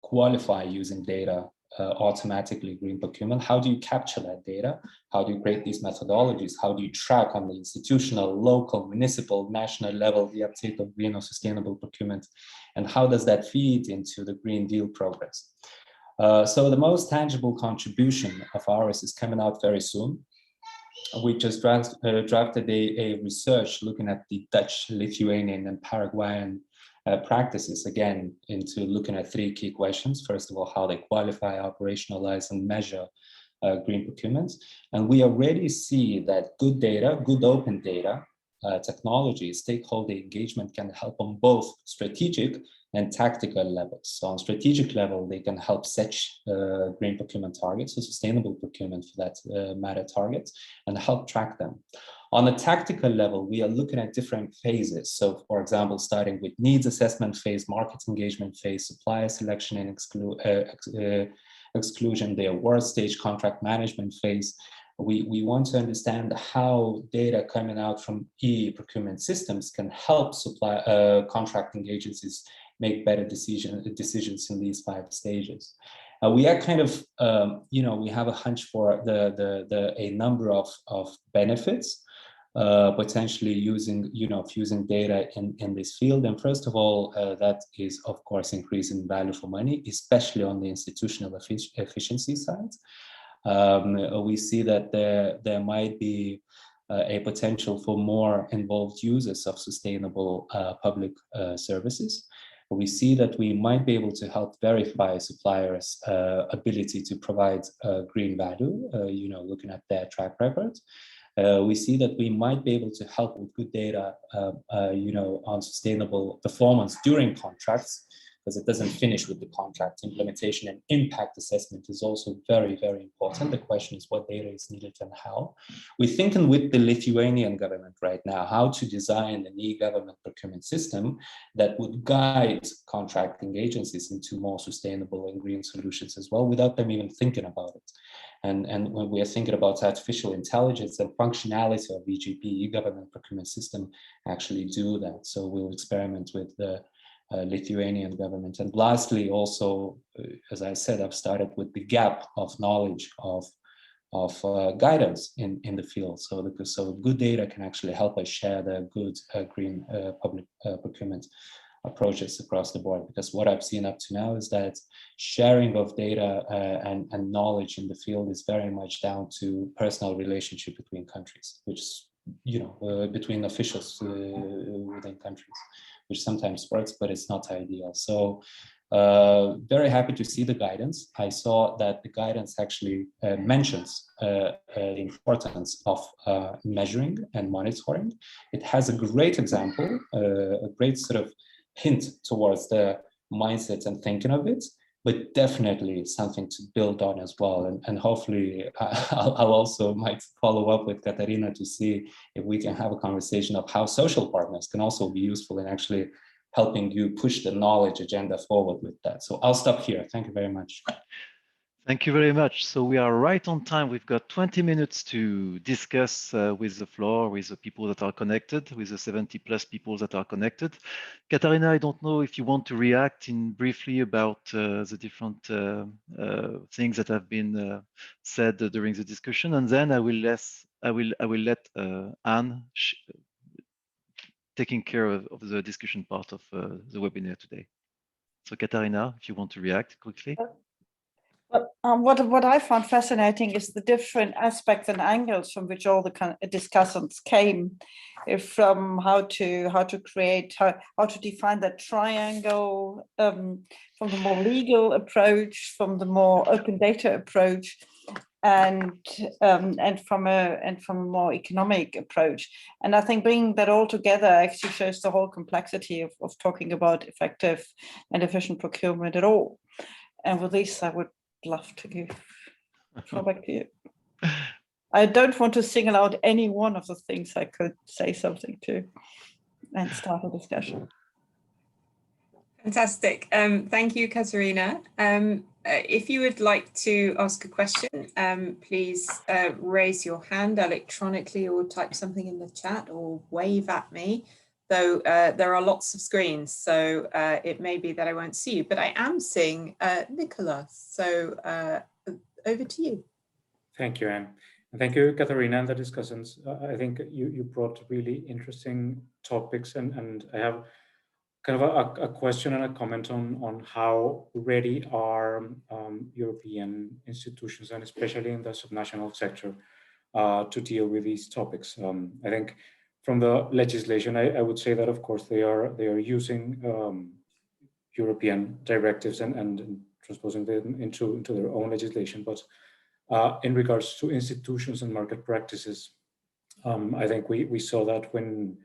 qualify using data automatically green procurement. How do you capture that data? How do you create these methodologies? How do you track on the institutional, local, municipal, national level the uptake of green or sustainable procurement? And how does that feed into the Green Deal progress? So the most tangible contribution of ours is coming out very soon. We just drafted a research looking at the Dutch, Lithuanian, and Paraguayan practices, again, into looking at 3 key questions. First of all, how they qualify, operationalize, and measure green procurement. And we already see that good data, good open data, technology, stakeholder engagement can help on both strategic and tactical levels. So on strategic level, they can help set green procurement targets, so sustainable procurement for that matter targets, and help track them. On a tactical level, we are looking at different phases. So for example, starting with needs assessment phase, market engagement phase, supplier selection and exclusion, the award stage, contract management phase. We want to understand how data coming out from e-procurement systems can help contracting agencies make better decisions in these 5 stages. We are kind of, you know, we have a hunch for a number of benefits potentially using, you know, fusing data in this field. And first of all, that is, of course, increasing value for money, especially on the institutional efficiency side. We see that there might be a potential for more involved users of sustainable public services. We see that we might be able to help verify suppliers' ability to provide green value, you know, looking at their track record. We see that we might be able to help with good data, you know, on sustainable performance during contracts, because it doesn't finish with the contract. Implementation and impact assessment is also very, very important. The question is what data is needed and how. We're thinking with the Lithuanian government right now, how to design an e-government procurement system that would guide contracting agencies into more sustainable and green solutions as well, without them even thinking about it. And when we are thinking about artificial intelligence and functionality of EGP, e-government procurement system, actually do that. So we'll experiment with the Lithuanian government. And lastly, also, as I said, I've started with the gap of knowledge of guidance in the field. So good data can actually help us share the good green public procurement approaches across the board. Because what I've seen up to now is that sharing of data and knowledge in the field is very much down to personal relationship between countries, which, you know, between officials within countries, which sometimes works, but it's not ideal. So very happy to see the guidance. I saw that the guidance actually mentions the importance of measuring and monitoring. It has a great example, a great sort of hint towards the mindset and thinking of it, but definitely something to build on as well. And hopefully I'll also might follow up with Katharina to see if we can have a conversation of how social partners can also be useful in actually helping you push the knowledge agenda forward with that. So I'll stop here. Thank you very much. Thank you very much. So we are right on time. We've got 20 minutes to discuss with the floor, with the people that are connected, with the 70 plus people that are connected. Katharina, I don't know if you want to react in briefly about the different things that have been said during the discussion, and then I will let Anne taking care of the discussion part of the webinar today. So Katharina, if you want to react quickly. What I found fascinating is the different aspects and angles from which all the kind of discussants came, from how to create, how to define that triangle, from the more legal approach, from the more open data approach, and from a more economic approach. And I think bringing that all together actually shows the whole complexity of talking about effective and efficient procurement at all. And with this, I would love to give back to you. I don't want to single out any one of the things I could say something to and start a discussion. Fantastic. Thank you, Katharina. If you would like to ask a question, please raise your hand electronically or type something in the chat or wave at me. Though there are lots of screens, so it may be that I won't see you, but I am seeing Nicholas. So over to you. Thank you, Anne. And thank you, Katharina, and the discussants. I think you brought really interesting topics, and I have kind of a question and a comment on how ready are European institutions, and especially in the subnational sector, to deal with these topics. I think from the legislation, I would say that, of course, they are using European directives and transposing them into their own legislation. But in regards to institutions and market practices, I think we saw that when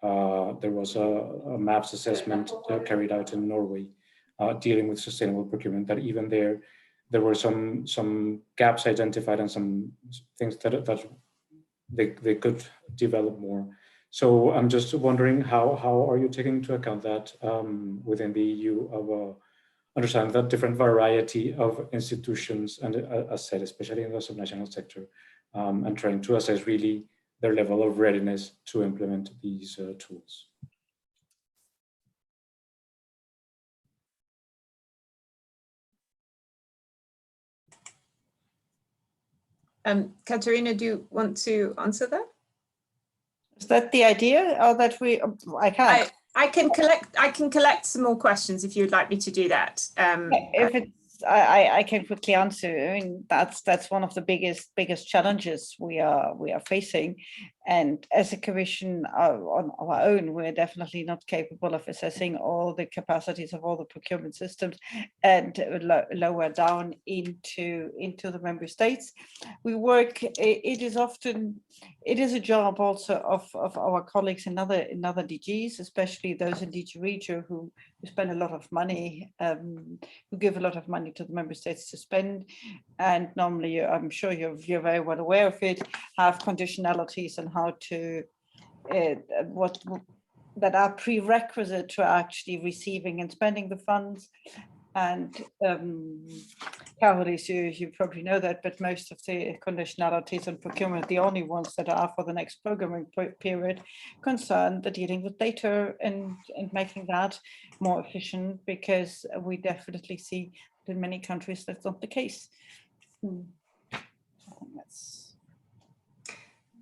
there was a MAPS assessment carried out in Norway dealing with sustainable procurement, that even there were some gaps identified and some things that they could develop more. So I'm just wondering how are you taking into account that within the EU of understanding that different variety of institutions, and as said, especially in the subnational sector, and trying to assess really their level of readiness to implement these tools. Katharina, do you want to answer that? Is that the idea, or that I can't? I can collect some more questions if you'd like me to do that. If it's, I can quickly answer. I mean, that's one of the biggest challenges we are facing, and as a commission on our own, we're definitely not capable of assessing all the capacities of all the procurement systems and lower down into the member states. We work. It is a job also of our colleagues in other DGs, especially those in DG Regio who spend a lot of money, who give a lot of money to the member states to spend, and normally, I'm sure you're very well aware of it, have conditionalities and how to what that are prerequisite to actually receiving and spending the funds. And Carolis, you probably know that, but most of the conditionalities and procurement, the only ones that are for the next programming period, concern the dealing with data and making that more efficient, because we definitely see that in many countries that's not the case.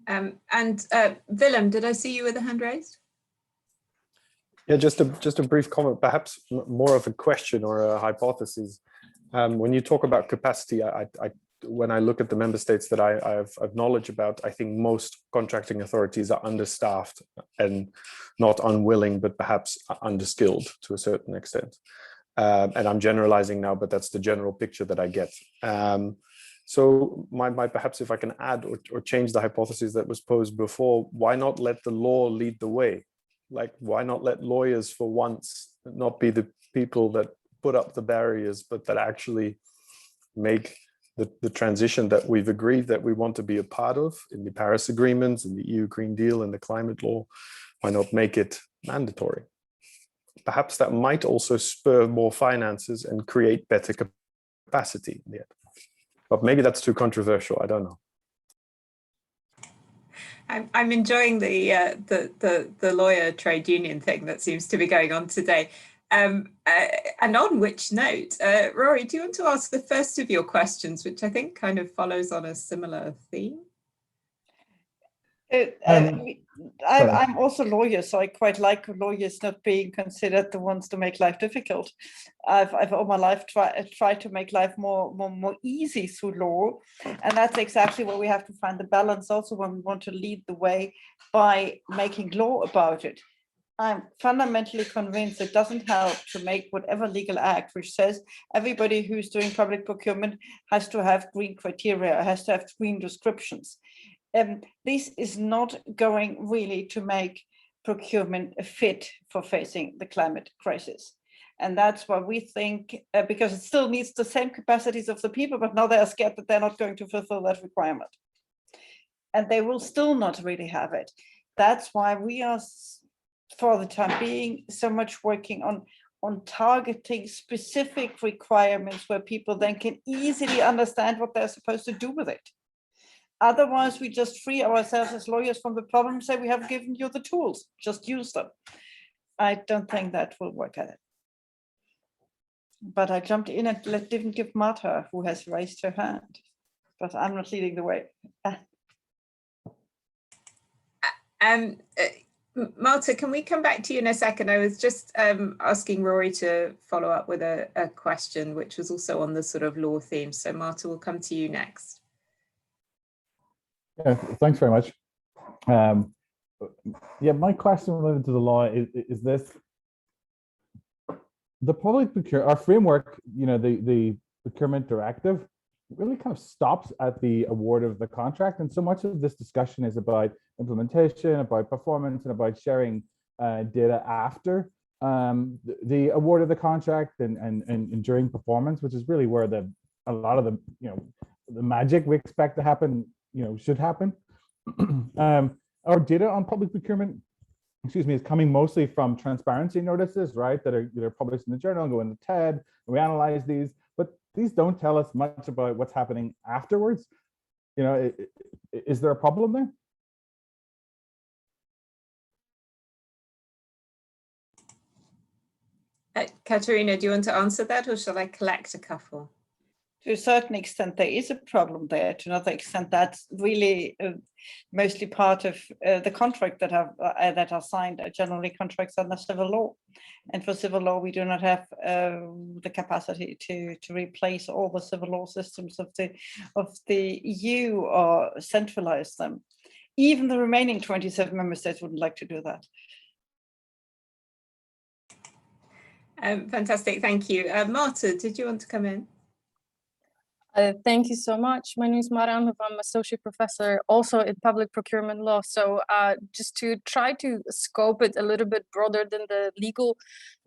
And Willem, did I see you with a hand raised? Yeah, just a brief comment, perhaps more of a question or a hypothesis. When you talk about capacity, when I look at the member states that I have knowledge about, I think most contracting authorities are understaffed and not unwilling, but perhaps underskilled to a certain extent. And I'm generalizing now, but that's the general picture that I get. So perhaps if I can add or change the hypothesis that was posed before, why not let the law lead the way? Like, why not let lawyers for once not be the people that put up the barriers, but that actually make the transition that we've agreed that we want to be a part of in the Paris Agreements, in the EU Green Deal, and the climate law? Why not make it mandatory? Perhaps that might also spur more finances and create better capacity in the end. But maybe that's too controversial. I don't know. I'm enjoying the lawyer trade union thing that seems to be going on today. And on which note, Rory, do you want to ask the first of your questions, which I think kind of follows on a similar theme? I'm also a lawyer, so I quite like lawyers not being considered the ones to make life difficult. I've all my life tried to make life more easy through law, and that's exactly where we have to find the balance also when we want to lead the way by making law about it. I'm fundamentally convinced it doesn't help to make whatever legal act which says everybody who's doing public procurement has to have green criteria, has to have green descriptions. This is not going really to make procurement a fit for facing the climate crisis. And that's why we think, because it still needs the same capacities of the people, but now they're scared that they're not going to fulfill that requirement. And they will still not really have it. That's why we are, for the time being, so much working on targeting specific requirements where people then can easily understand what they're supposed to do with it. Otherwise, we just free ourselves as lawyers from the problem, say we have given you the tools, just use them. I don't think that will work at it. But I jumped in and didn't give Marta, who has raised her hand, but I'm not leading the way. Marta, can we come back to you in a second? I was just asking Rory to follow up with a question, which was also on the sort of law theme. So Marta, we'll come to you next. Yeah, thanks very much. Yeah, my question related to the law is this: the public procurement, our framework, you know, the procurement directive really kind of stops at the award of the contract, and so much of this discussion is about implementation, about performance, and about sharing data after the award of the contract and during performance, which is really where a lot of the the magic we expect to happen should happen. Our data on public procurement, is coming mostly from transparency notices, right? That are published in the journal and go into TED. And we analyze these, but these don't tell us much about what's happening afterwards. Is there a problem there? Katharina, do you want to answer that, or shall I collect a couple? To a certain extent, there is a problem there. To another extent, that's really mostly part of the contract that are signed. Generally, contracts under civil law, and for civil law, we do not have the capacity to replace all the civil law systems of the EU or centralize them. Even the remaining 27 member states wouldn't like to do that. Fantastic, thank you. Marta, did you want to come in? Thank you so much. My name is Mara. I'm associate professor also in public procurement law. So just to try to scope it a little bit broader than the legal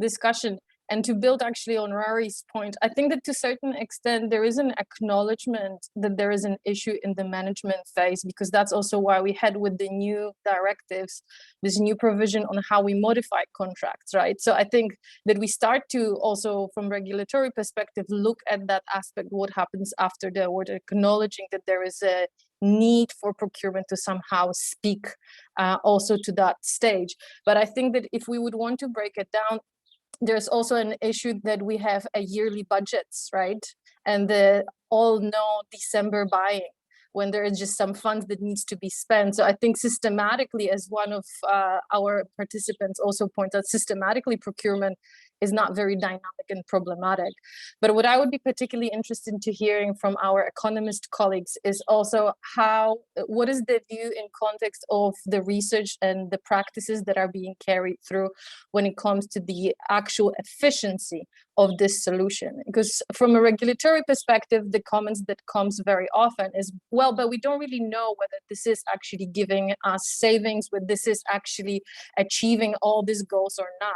discussion, and to build actually on Rory's point, I think that to a certain extent there is an acknowledgement that there is an issue in the management phase, because that's also why we had with the new directives, this new provision on how we modify contracts, right? So I think that we start to also from regulatory perspective, look at that aspect, what happens after the award, acknowledging that there is a need for procurement to somehow speak also to that stage. But I think that if we would want to break it down, there's also an issue that we have a yearly budgets, right? And the all know December buying, when there is just some funds that needs to be spent. So I think systematically, as one of our participants also pointed out, systematically procurement is not very dynamic and problematic. But what I would be particularly interested to hearing from our economist colleagues is also what is the view in context of the research and the practices that are being carried through when it comes to the actual efficiency of this solution? Because from a regulatory perspective, the comments that comes very often is, well, but we don't really know whether this is actually giving us savings, whether this is actually achieving all these goals or not.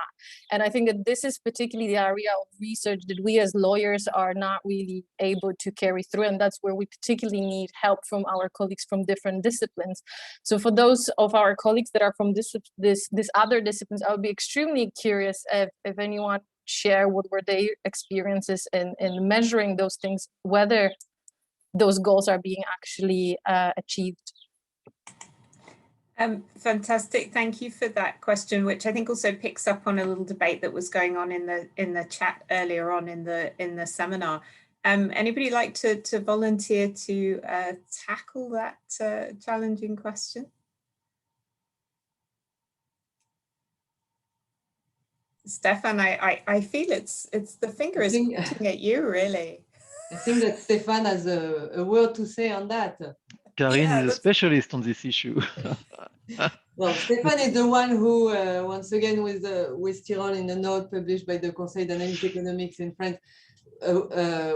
And I think that this is particularly the area of research that we as lawyers are not really able to carry through. And that's where we particularly need help from our colleagues from different disciplines. So for those of our colleagues that are from this other disciplines, I would be extremely curious if anyone share what were their experiences in measuring those things, whether those goals are being actually achieved. Fantastic, thank you for that question, which I think also picks up on a little debate that was going on in the chat earlier on in the seminar. Anybody like to volunteer to tackle that challenging question? Stefan, I feel it's the finger is pointing at you, really. I think that Stefan has a word to say on that. Karine is a specialist on this issue. Well, Stefan is the one who, once again, with Tyrol in a note published by the Conseil d'analyse économique in France,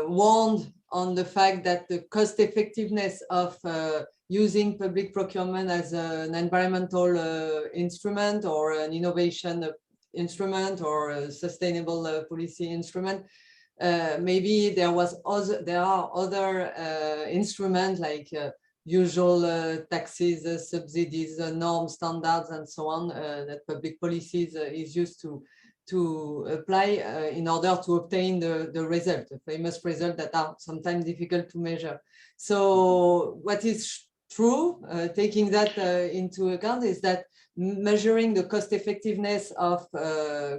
warned on the fact that the cost effectiveness of using public procurement as an environmental instrument or an innovation instrument or a sustainable policy instrument, maybe there are other instruments like usual taxes, subsidies, norms, standards, and so on that public policies is used to apply in order to obtain the result, the famous result that are sometimes difficult to measure. So what is true, taking that into account, is that measuring the cost effectiveness of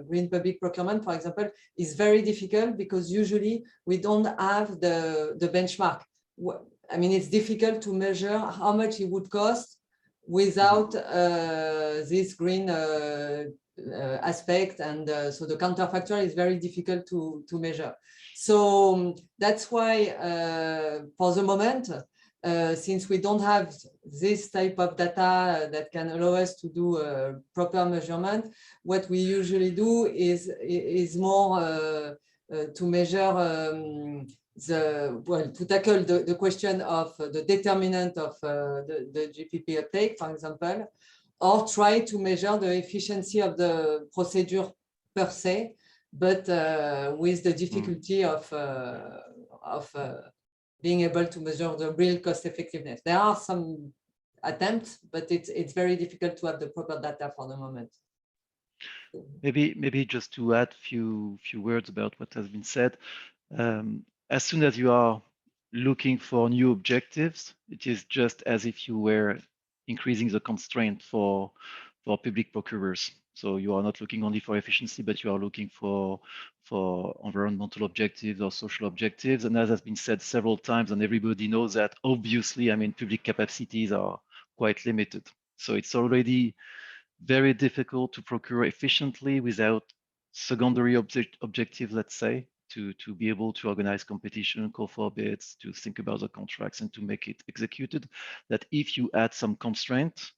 green public procurement, for example, is very difficult because usually we don't have the benchmark. I mean, it's difficult to measure how much it would cost without this green aspect, and so the counterfactual is very difficult to measure. So that's why for the moment, since we don't have this type of data that can allow us to do proper measurement, what we usually do is more to measure to tackle the question of the determinant of the GPP uptake, for example, or try to measure the efficiency of the procedure per se, but with the difficulty of being able to measure the real cost effectiveness. There are some attempts, but it's very difficult to have the proper data for the moment. Maybe just to add few words about what has been said. As soon as you are looking for new objectives, it is just as if you were increasing the constraint for public procurers. So you are not looking only for efficiency, but you are looking for environmental objectives or social objectives. And as has been said several times, and everybody knows that, obviously, I mean, public capacities are quite limited. So it's already very difficult to procure efficiently without secondary objectives, let's say, to be able to organize competition, call for bids, to think about the contracts and to make it executed. That if you add some constraint,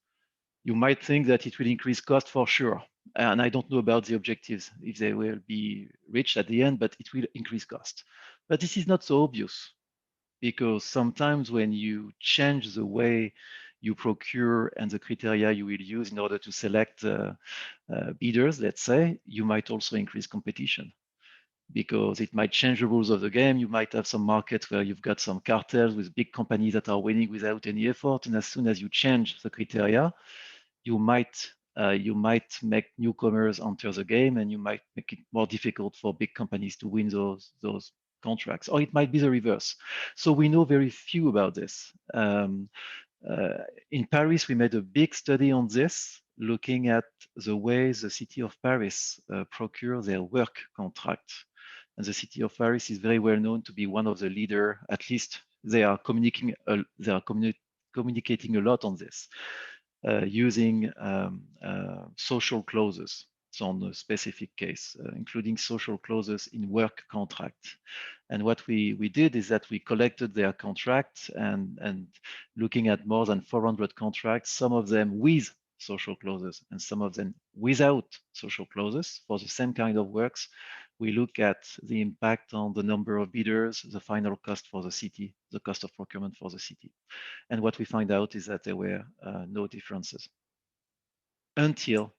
you might think that it will increase cost for sure. And I don't know about the objectives, if they will be reached at the end, but it will increase cost. But this is not so obvious, because sometimes when you change the way you procure and the criteria you will use in order to select bidders, let's say, you might also increase competition, because it might change the rules of the game. You might have some markets where you've got some cartels with big companies that are winning without any effort. And as soon as you change the criteria, you might make newcomers enter the game, and you might make it more difficult for big companies to win those contracts. Or it might be the reverse. So we know very few about this. In Paris, we made a big study on this, looking at the way the city of Paris procure their work contract. And the city of Paris is very well known to be one of the leaders. At least they are communicating a lot on this, using social clauses. So on a specific case, including social clauses in work contract. And what we did is that we collected their contracts and looking at more than 400 contracts, some of them with social clauses and some of them without social clauses for the same kind of works. We look at the impact on the number of bidders, the final cost for the city, the cost of procurement for the city. And what we find out is that there were no differences until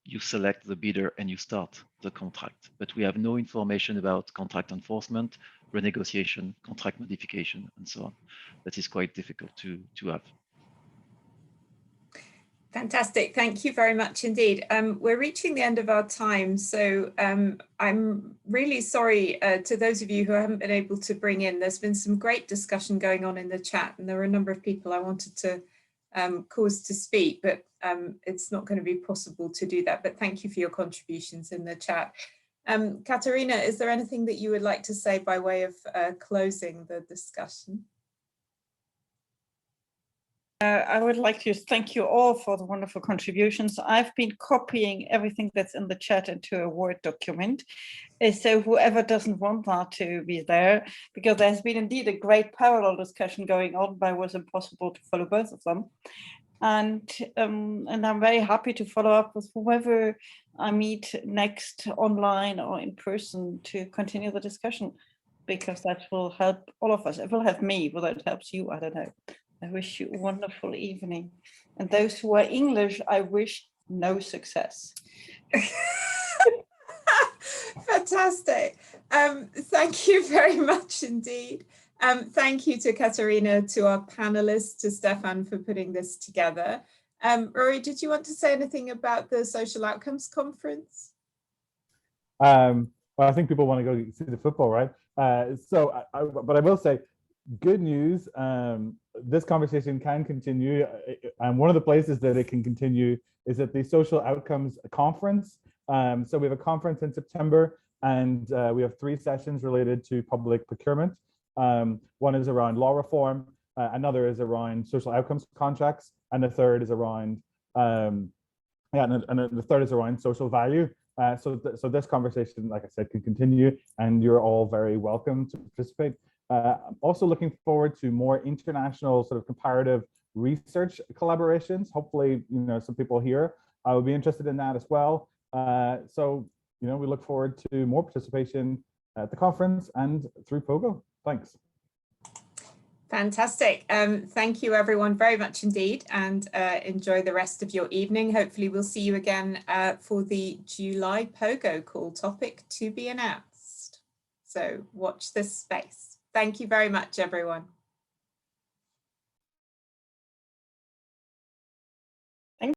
you select the bidder and you start the contract. But we have no information about contract enforcement, renegotiation, contract modification, and so on. That is quite difficult to have. Fantastic. Thank you very much indeed. We're reaching the end of our time. So I'm really sorry to those of you who haven't been able to bring in. There's been some great discussion going on in the chat, and there were a number of people I wanted to cause to speak, but it's not going to be possible to do that. But thank you for your contributions in the chat. Katharina, is there anything that you would like to say by way of closing the discussion? I would like to thank you all for the wonderful contributions. I've been copying everything that's in the chat into a Word document. So whoever doesn't want that to be there, because there's been indeed a great parallel discussion going on, but it was impossible to follow both of them. And I'm very happy to follow up with whoever I meet next, online or in person, to continue the discussion, because that will help all of us. It will help me, whether it helps you, I don't know. I wish you a wonderful evening. And those who are English, I wish no success. Fantastic. Thank you very much indeed. Thank you to Katharina, to our panelists, to Stefan for putting this together. Rory, did you want to say anything about the Social Outcomes Conference? Well, I think people want to go see the football, right? But I will say, good news, this conversation can continue, and one of the places that it can continue is at the Social Outcomes Conference. So we have a conference in September, and we have 3 sessions related to public procurement. One is around law reform, another is around social outcomes contracts, and the third is around the third is around social value. So this conversation, like I said, can continue, and you're all very welcome to participate. Also looking forward to more international sort of comparative research collaborations. Hopefully, some people here would be interested in that as well. So, we look forward to more participation at the conference and through POGO. Thanks. Fantastic. Thank you everyone very much indeed, and enjoy the rest of your evening. Hopefully we'll see you again for the July POGO call, topic to be announced. So watch this space. Thank you very much, everyone.